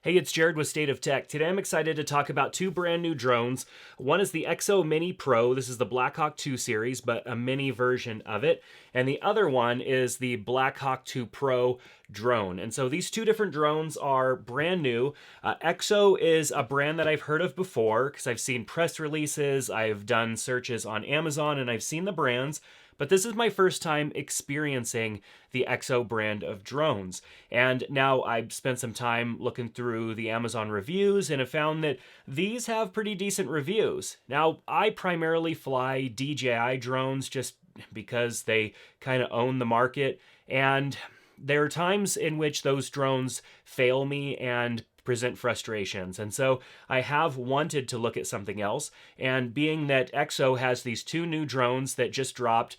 Hey, it's Jared with State of Tech. Today I'm excited to talk about two brand new drones. One is the Exo Mini Pro. This is the Blackhawk 2 series, but a mini version of it. And the other one is the Blackhawk 2 Pro drone. And so these two different drones are brand new. Exo is a brand that I've heard of before because I've seen press releases, I've done searches on Amazon, and I've seen the brands. But this is my first time experiencing the Exo brand of drones. And now I've spent some time looking through the Amazon reviews and have found that these have pretty decent reviews. Now, I primarily fly DJI drones just because they kind of own the market. And there are times in which those drones fail me and present frustrations. And so I have wanted to look at something else. And being that Exo has these two new drones that just dropped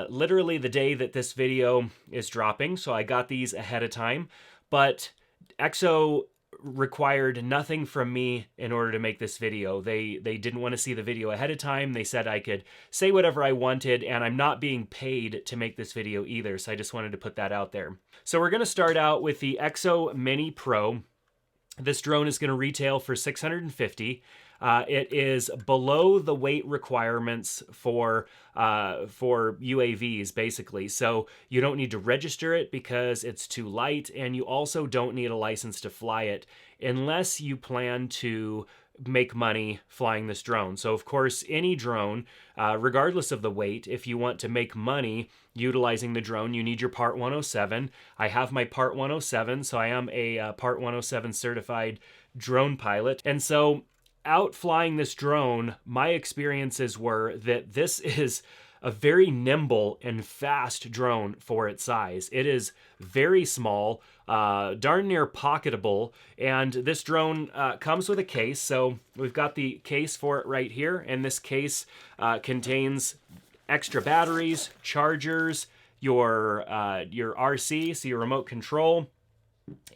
literally the day that this video is dropping, so I got these ahead of time, but Exo required nothing from me in order to make this video. They didn't want to see the video ahead of time. They said I could say whatever I wanted, and I'm not being paid to make this video either, so I just wanted to put that out there. So we're going to start out with the Exo Mini Pro. This drone is going to retail for $650. It is below the weight requirements for UAVs, basically. So you don't need to register it because it's too light, and you also don't need a license to fly it unless you plan to make money flying this drone. So of course, any drone, regardless of the weight, if you want to make money utilizing the drone, you need your Part 107. I have my Part 107, so I am a Part 107 certified drone pilot. And so out flying this drone, my experiences were that this is a very nimble and fast drone for its size. It is very small, darn near pocketable, and this drone comes with a case. So we've got the case for it right here, and this case contains extra batteries, chargers, your RC, so your remote control,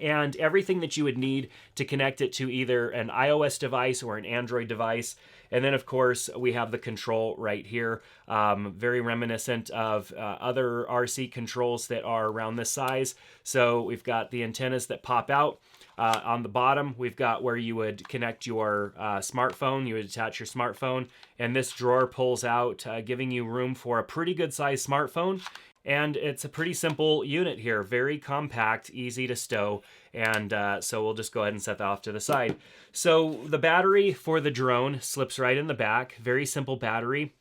and everything that you would need to connect it to either an iOS device or an Android device. And then, of course, we have the control right here, very reminiscent of other RC controls that are around this size. So we've got the antennas that pop out. On the bottom, we've got where you would connect your smartphone. You would attach your smartphone, and this drawer pulls out, giving you room for a pretty good-sized smartphone. And it's a pretty simple unit here, very compact, easy to stow, and so we'll just go ahead and set that off to the side. So the battery for the drone slips right in the back, very simple battery.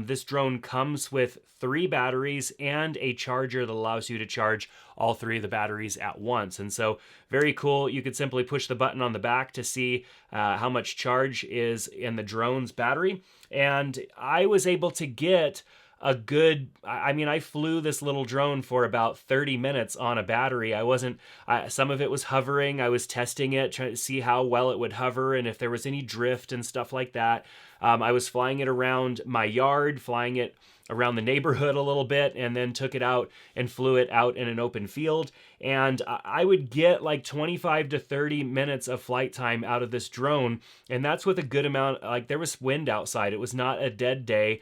This drone comes with 3 batteries and a charger that allows you to charge all 3 of the batteries at once. And so very cool. You could simply push the button on the back to see how much charge is in the drone's battery. And I was able to get a good, I flew this little drone for about 30 minutes on a battery. Some of it was hovering. I was testing it, trying to see how well it would hover and if there was any drift and stuff like that. I was flying it around my yard, flying it around the neighborhood a little bit, and then took it out and flew it out in an open field. And I would get like 25 to 30 minutes of flight time out of this drone. And that's with a good amount, like there was wind outside. It was not a dead day.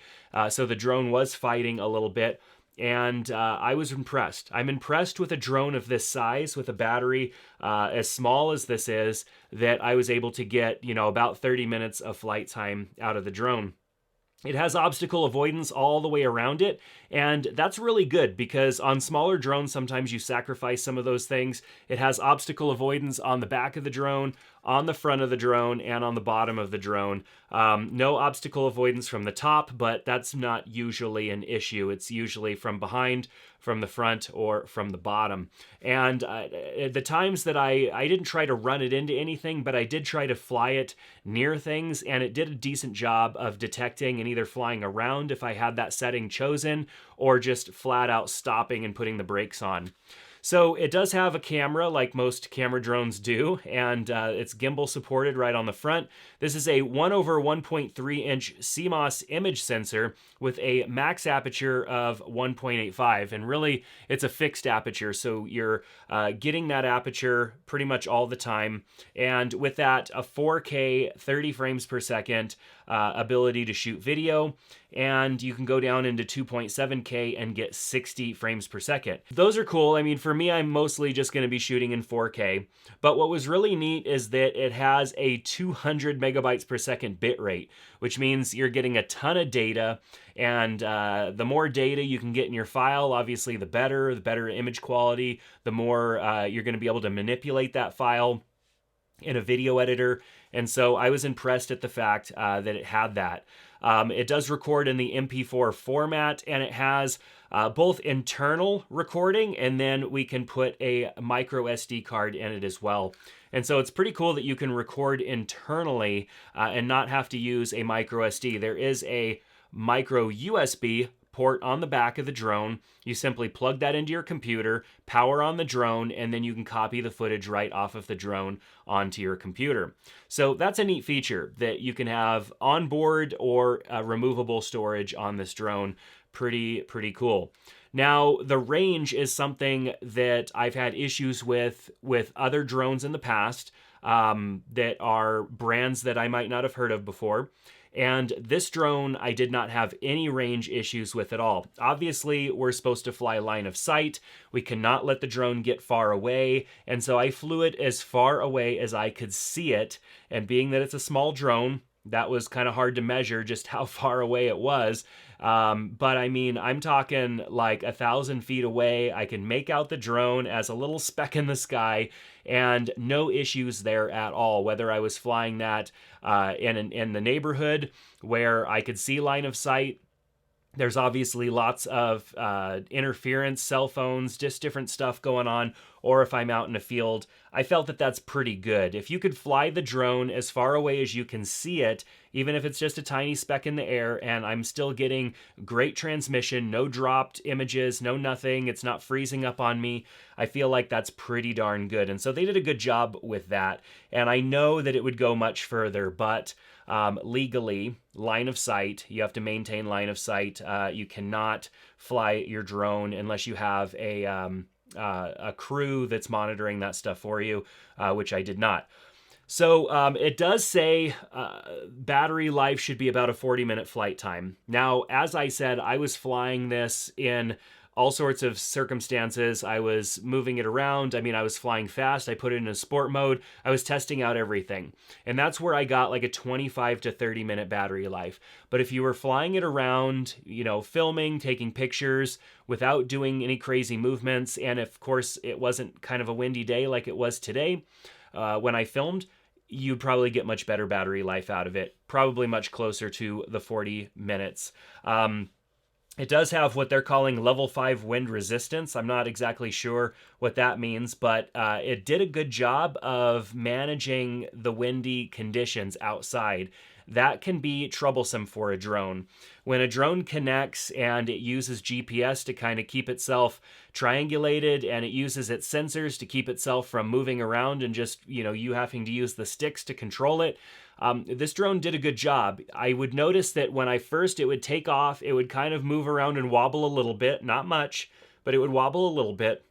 So the drone was fighting a little bit. And I was impressed. I'm impressed with a drone of this size, with a battery as small as this is, that I was able to get, about 30 minutes of flight time out of the drone. It has obstacle avoidance all the way around it, and that's really good because on smaller drones, sometimes you sacrifice some of those things. It has obstacle avoidance on the back of the drone, on the front of the drone, and on the bottom of the drone. No obstacle avoidance from the top, but that's not usually an issue. It's usually from behind, from the front, or from the bottom. And the times that I didn't try to run it into anything, but I did try to fly it near things, and it did a decent job of detecting and either flying around if I had that setting chosen, or just flat out stopping and putting the brakes on. So it does have a camera like most camera drones do, and it's gimbal supported right on the front. This is a 1/1.3 inch CMOS image sensor with a max aperture of 1.85, and really it's a fixed aperture, so you're getting that aperture pretty much all the time, and with that a 4K 30 frames per second ability to shoot video. and you can go down into 2.7K and get 60 frames per second. Those are cool. I mean, for me, I'm mostly just going to be shooting in 4K, but what was really neat is that it has a 200 megabytes per second bit rate, which means you're getting a ton of data, and the more data you can get in your file, obviously the better image quality, the more you're going to be able to manipulate that file in a video editor. And so I was impressed at the fact that it had that. It does record in the MP4 format, and it has both internal recording, and then we can put a micro SD card in it as well. And so it's pretty cool that you can record internally and not have to use a micro SD. There is a micro USB port on the back of the drone. You simply plug that into your computer, power on the drone, and then you can copy the footage right off of the drone onto your computer. So that's a neat feature, that you can have onboard or removable storage on this drone. Pretty cool. Now, the range is something that I've had issues with other drones in the past that are brands that I might not have heard of before. And this drone, I did not have any range issues with at all. Obviously, we're supposed to fly line of sight. We cannot let the drone get far away. And so I flew it as far away as I could see it. And being that it's a small drone, that was kind of hard to measure just how far away it was. But I mean, I'm talking like 1,000 feet away. I can make out the drone as a little speck in the sky, and no issues there at all. Whether I was flying that in the neighborhood where I could see line of sight, there's obviously lots of interference, cell phones, just different stuff going on. Or if I'm out in a field, I felt that that's pretty good. If you could fly the drone as far away as you can see it, even if it's just a tiny speck in the air, and I'm still getting great transmission, no dropped images, no nothing, it's not freezing up on me, I feel like that's pretty darn good. And so they did a good job with that. And I know that it would go much further, but legally, line of sight, you have to maintain line of sight. You cannot fly your drone unless you have a crew that's monitoring that stuff for you, which I did not. So it does say battery life should be about a 40-minute flight time. Now, as I said, I was flying this in all sorts of circumstances. I was moving it around. I mean, I was flying fast. I put it in a sport mode. I was testing out everything. And that's where I got like a 25 to 30 minute battery life. But if you were flying it around, you know, filming, taking pictures without doing any crazy movements, and of course it wasn't kind of a windy day like it was today when I filmed, you'd probably get much better battery life out of it, probably much closer to the 40 minutes. It does have what they're calling level 5 wind resistance. I'm not exactly sure what that means, but it did a good job of managing the windy conditions outside. That can be troublesome for a drone. When a drone connects and it uses GPS to kind of keep itself triangulated, and it uses its sensors to keep itself from moving around and just, you know, you having to use the sticks to control it, this drone did a good job. I would notice that when it would take off, it would kind of move around and wobble a little bit, not much, but it would wobble a little bit,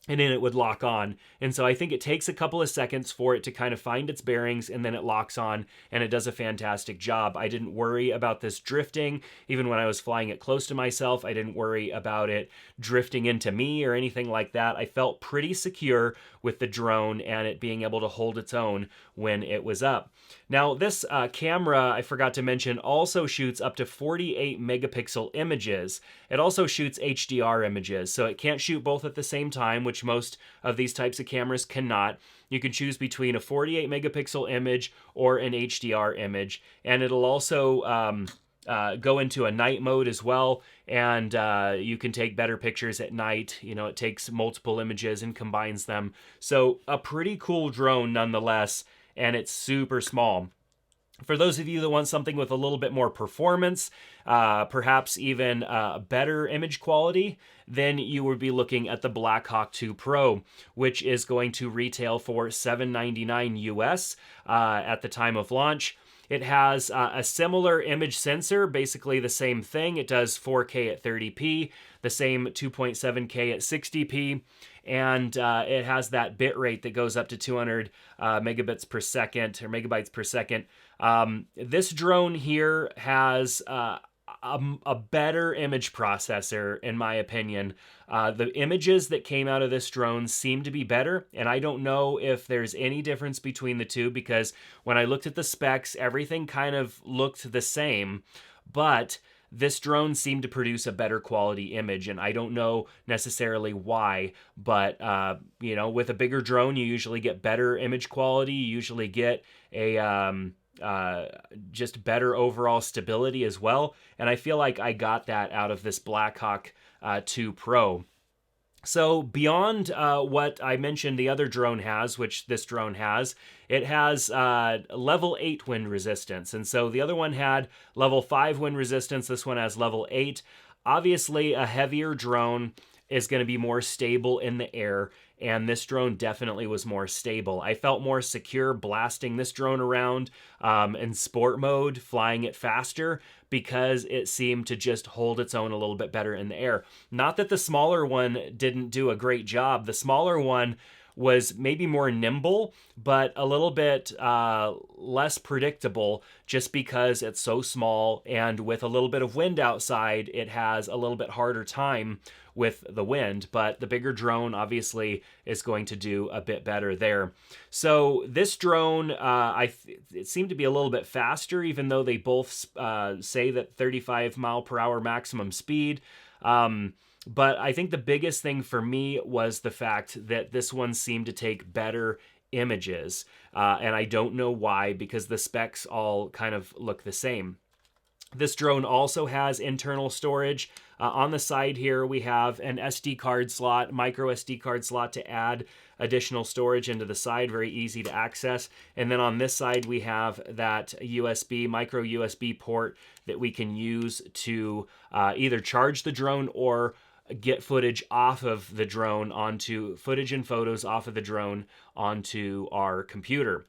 and then it would lock on. And so I think it takes a couple of seconds for it to kind of find its bearings, and then it locks on, and it does a fantastic job. I didn't worry about this drifting. Even when I was flying it close to myself, I didn't worry about it drifting into me or anything like that. I felt pretty secure with the drone and it being able to hold its own when it was up. Now, this camera, I forgot to mention, also shoots up to 48 megapixel images. It also shoots HDR images, so it can't shoot both at the same time, which most of these types of cameras cannot. You can choose between a 48 megapixel image or an HDR image, and it'll also go into a night mode as well, and you can take better pictures at night. You know, it takes multiple images and combines them. So a pretty cool drone nonetheless, and it's super small. For those of you that want something with a little bit more performance, perhaps even better image quality, then you would be looking at the Blackhawk 2 Pro, which is going to retail for $799 US at the time of launch. It has a similar image sensor, basically the same thing. It does 4K at 30p, the same 2.7K at 60p, and it has that bit rate that goes up to 200 megabits per second or megabytes per second. This drone here has, a better image processor, in my opinion. The images that came out of this drone seem to be better, and I don't know if there's any difference between the two, because when I looked at the specs, everything kind of looked the same, but this drone seemed to produce a better quality image, and I don't know necessarily why, but with a bigger drone, you usually get better image quality, you usually get a just better overall stability as well, and I feel like I got that out of this Blackhawk 2 Pro. So beyond what I mentioned the other drone has, which this drone has, it has level 8 wind resistance. And so the other one had level 5 wind resistance. This one has level 8. Obviously, a heavier drone is going to be more stable in the air, and this drone definitely was more stable. I felt more secure blasting this drone around in sport mode, flying it faster, because it seemed to just hold its own a little bit better in the air. Not that the smaller one didn't do a great job. The smaller one was maybe more nimble, but a little bit less predictable, just because it's so small, and with a little bit of wind outside, it has a little bit harder time with the wind. But the bigger drone obviously is going to do a bit better there. So this drone, it seemed to be a little bit faster, even though they both say that 35 mile per hour maximum speed. But I think the biggest thing for me was the fact that this one seemed to take better images. And I don't know why, because the specs all kind of look the same. This drone also has internal storage. On the side here, we have an SD card slot, micro SD card slot to add additional storage into the side, very easy to access. And then on this side, we have that micro USB port that we can use to either charge the drone or get footage off of the drone footage and photos off of the drone onto our computer.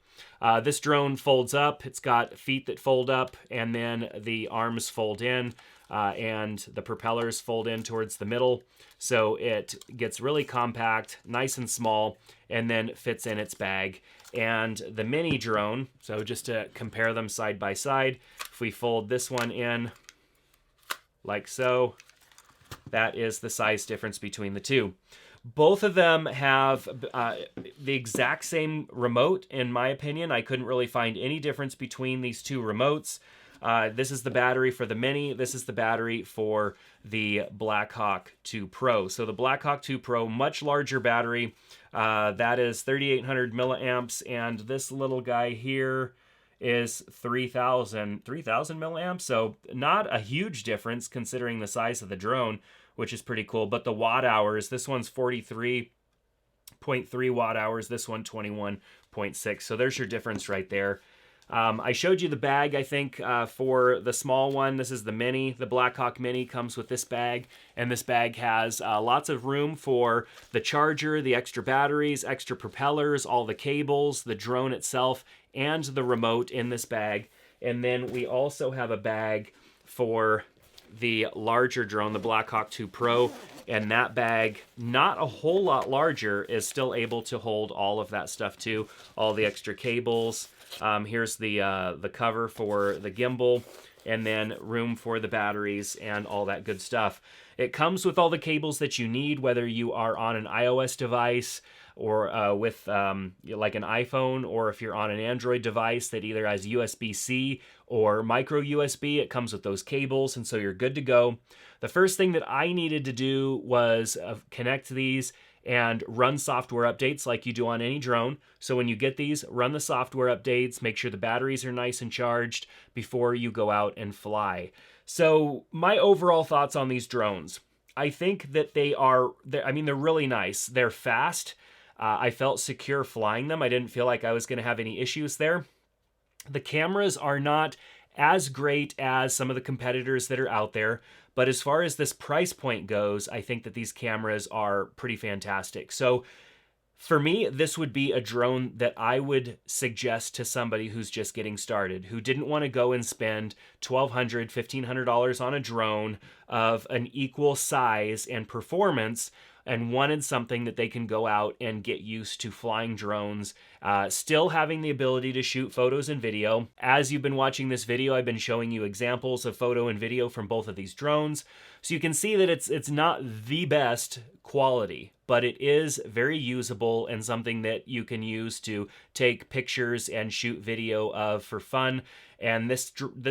This drone folds up. It's got feet that fold up, and then the arms fold in, and the propellers fold in towards the middle. So it gets really compact, nice and small, and then fits in its bag. And the mini drone, so just to compare them side by side, if we fold this one in like so, that is the size difference between the two. Both of them have the exact same remote, in my opinion. I couldn't really find any difference between these two remotes. This is the battery for the Mini. This is the battery for the Blackhawk 2 Pro. So the Blackhawk 2 Pro, much larger battery. That is 3,800 milliamps, and this little guy here is 3,000 milliamps. So not a huge difference considering the size of the drone, which is pretty cool. But the watt hours, this one's 43.3 watt hours, this one 21.6. So there's your difference right there. I showed you the bag, I think, for the small one. This is the Mini. The Blackhawk Mini comes with this bag, and this bag has lots of room for the charger, the extra batteries, extra propellers, all the cables, the drone itself, and the remote in this bag. And then we also have a bag for the larger drone, the Blackhawk 2 Pro, and that bag, not a whole lot larger, is still able to hold all of that stuff too, all the extra cables. Here's the cover for the gimbal, and then room for the batteries and all that good stuff. It comes with all the cables that you need, whether you are on an iOS device or with like an iPhone, or if you're on an Android device that either has USB-C or micro USB, it comes with those cables, and so you're good to go. The first thing that I needed to do was connect these and run software updates like you do on any drone. So when you get these, run the software updates, make sure the batteries are nice and charged before you go out and fly. So my overall thoughts on these drones, I think that they're really nice. They're fast. I felt secure flying them. I didn't feel like I was going to have any issues there. The cameras are not as great as some of the competitors that are out there, but as far as this price point goes, I think that these cameras are pretty fantastic. So for me, this would be a drone that I would suggest to somebody who's just getting started, who didn't want to go and spend $1,200, $1,500 on a drone of an equal size and performance, and wanted something that they can go out and get used to flying drones Still having the ability to shoot photos and video. As you've been watching this video, I've been showing you examples of photo and video from both of these drones. So you can see that it's not the best quality, but it is very usable and something that you can use to take pictures and shoot video of for fun. And this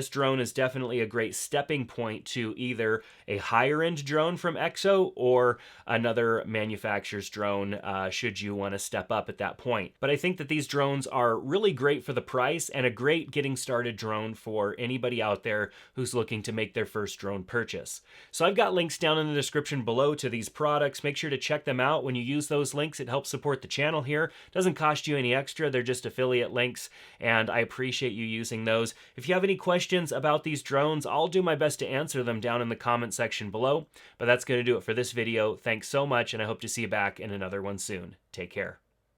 drone is definitely a great stepping point to either a higher end drone from Exo or another manufacturer's drone should you want to step up at that point. But I think that these drones are really great for the price and a great getting started drone for anybody out there who's looking to make their first drone purchase. So I've got links down in the description below to these products. Make sure to check them out. When you use those links, it helps support the channel here. It doesn't cost you any extra. They're just affiliate links, and I appreciate you using those. If you have any questions about these drones, I'll do my best to answer them down in the comment section below. But that's going to do it for this video. Thanks so much, and I hope to see you back in another one soon. Take care.